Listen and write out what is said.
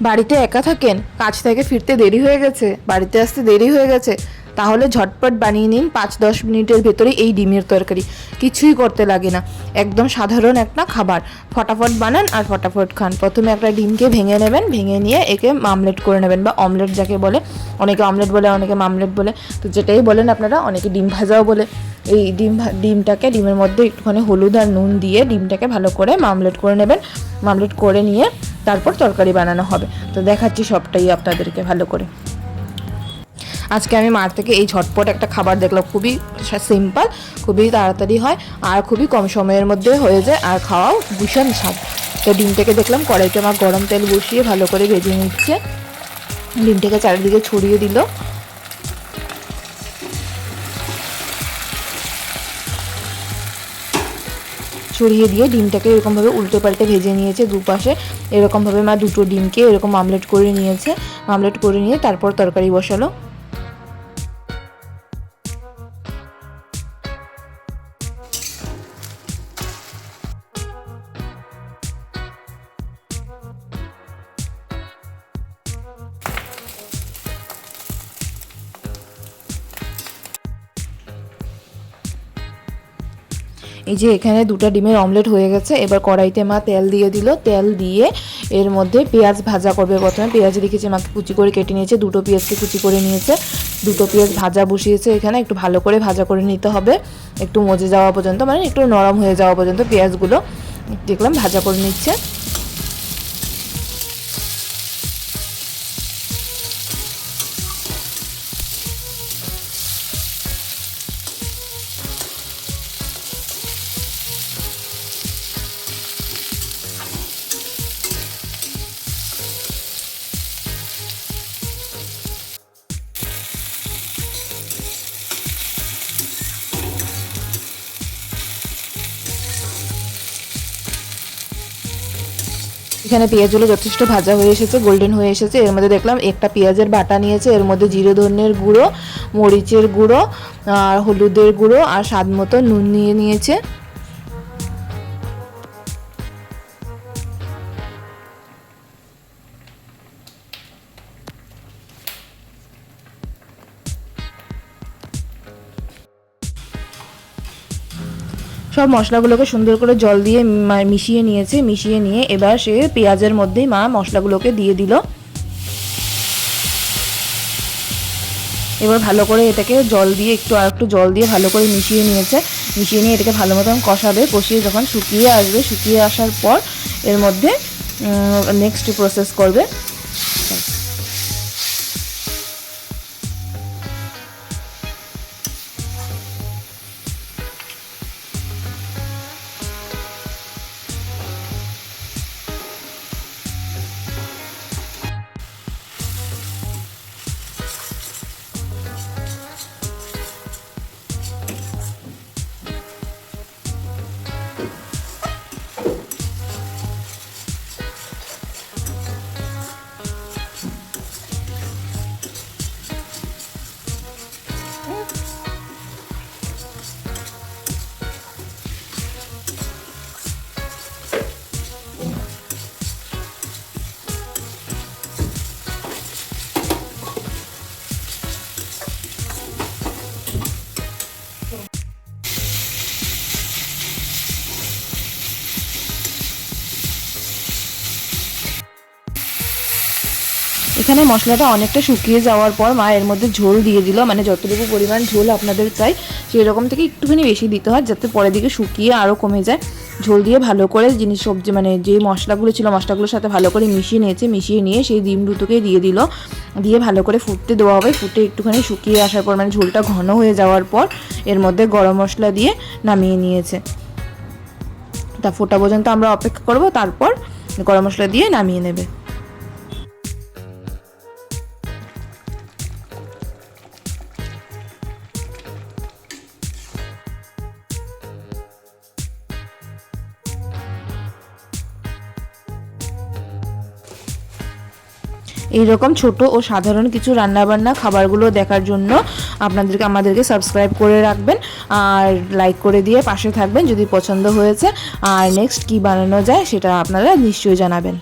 বাড়িতে একা থাকেন, কাজ থেকে ফিরতে দেরি হয়ে গেছে, বাড়িতে আসতে দেরি হয়ে গেছে, তাহলে ঝটপট বানিয়ে নিন 5-10 মিনিটের ভেতরে এই ডিমের তরকারি। কিছুই করতে লাগে না, একদম সাধারণ একটা খাবার। ফটাফট বানান আর ফটাফট খান। প্রথমে একটা ডিমকে ভেঙে নেবেন, ভেঙে নিয়ে একে মামলেট করে নেবেন, বা অমলেট যাকে বলে। অনেকে অমলেট বলে, অনেকে মামলেট বলে, তো যেটাই বলেন আপনারা। অনেকে ডিম ভাজাও বলে। এই ডিমটাকে ডিমের মধ্যে একটুখানি হলুদ আর নুন দিয়ে ডিমটাকে ভালো করে মামলেট করে নেবেন। মামলেট করে নিয়ে তারপর তরকারি বানানো হবে। তো দেখাচ্ছি সবটাই আপনাদেরকে ভালো করে। আজকে আমি মার থেকে এই ঝটপট একটা খাবার দেখলাম, খুবই সিম্পল, খুবই তাড়াতাড়ি হয় আর খুবই কম সময়ের মধ্যে হয়ে যায়, আর খাওয়াও ভীষণ স্বাদ। তো ডিমটাকে দেখলাম কড়াইতে মা গরম তেল বসিয়ে ভালো করে ভেজে নিচ্ছে। ডিমটাকে চারিদিকে ছড়িয়ে দিল। ছড়িয়ে দিয়ে ডিমটাকে এরকমভাবে উল্টে পাল্টে ভেজে নিয়েছে দুপাশে। এরকমভাবে মা দুটো ডিমকে এরকম আমলেট করে নিয়েছে। আমলেট করে নিয়ে তারপর তরকারি বসালো। এই যে এখানে দুটো ডিমের অমলেট হয়ে গেছে। এবার কড়াইতে মা তেল দিয়ে দিল। তেল দিয়ে এর মধ্যে পেঁয়াজ ভাজা করবে। প্রথমে পেঁয়াজ রেখেছে, মাকে কুচি করে কেটে নিয়েছে। দুটো পেঁয়াজকে কুচি করে নিয়েছে। দুটো পেঁয়াজ ভাজা বসিয়েছে এখানে। একটু ভালো করে ভাজা করে নিতে হবে, একটু মজে যাওয়া পর্যন্ত, মানে একটু নরম হয়ে যাওয়া পর্যন্ত পেঁয়াজগুলো দেখলাম ভাজা করে নিচ্ছে। এখানে পেঁয়াজগুলো যথেষ্ট ভাজা হয়ে এসেছে, গোল্ডেন হয়ে এসেছে। এর মধ্যে দেখলাম একটা পেঁয়াজের বাটা নিয়েছে। এর মধ্যে জিরে ধনের গুঁড়ো, মরিচের গুঁড়ো আর হলুদের গুঁড়ো আর স্বাদ মতো নুন নিয়ে নিয়েছে। সব মশলাগুলোকে সুন্দর করে জল দিয়ে মিশিয়ে নিয়েছে। মিশিয়ে নিয়ে এবার সে পেঁয়াজের মধ্যেই মা মশলাগুলোকে দিয়ে দিল। এবার ভালো করে এটাকে জল দিয়ে একটু জল দিয়ে ভালো করে মিশিয়ে নিয়েছে। মিশিয়ে নিয়ে এটাকে ভালো মতন কষাবে। কষিয়ে যখন শুকিয়ে আসবে, শুকিয়ে আসার পর এর মধ্যে নেক্সট প্রসেস করবে। এখানে মশলাটা অনেকটা শুকিয়ে যাওয়ার পর মা এর মধ্যে ঝোল দিয়ে দিল। মানে যতটুকু পরিমাণ ঝোল আপনাদের চাই সেই রকম থেকে একটুখানি বেশি দিতে হয়, যাতে পরের দিকে শুকিয়ে আরও কমে যায়। ঝোল দিয়ে ভালো করে সবজি মানে যে মশলাগুলো ছিল মশলাগুলোর সাথে ভালো করে মিশিয়ে নিয়েছে। মিশিয়ে নিয়ে সেই ডিম দুটোকে দিয়ে দিল। দিয়ে ভালো করে ফুটতে দেওয়া হবে। ফুটে একটুখানি শুকিয়ে আসার পর, মানে ঝোলটা ঘন হয়ে যাওয়ার পর এর মধ্যে গরম মশলা দিয়ে নামিয়ে নিয়েছে। তা ফোটা পর্যন্ত আমরা অপেক্ষা করব, তারপর গরম মশলা দিয়ে নামিয়ে নেবে। এইরকম ছোট ও সাধারণ কিছু রান্নাবান্না খাবারগুলো দেখার জন্য আমাদেরকে সাবস্ক্রাইব করে রাখবেন আর লাইক করে দিয়ে পাশে থাকবেন যদি পছন্দ হয়েছে। আর নেক্সট কি বানানো যায় সেটা আপনারা নিশ্চয়ই জানাবেন।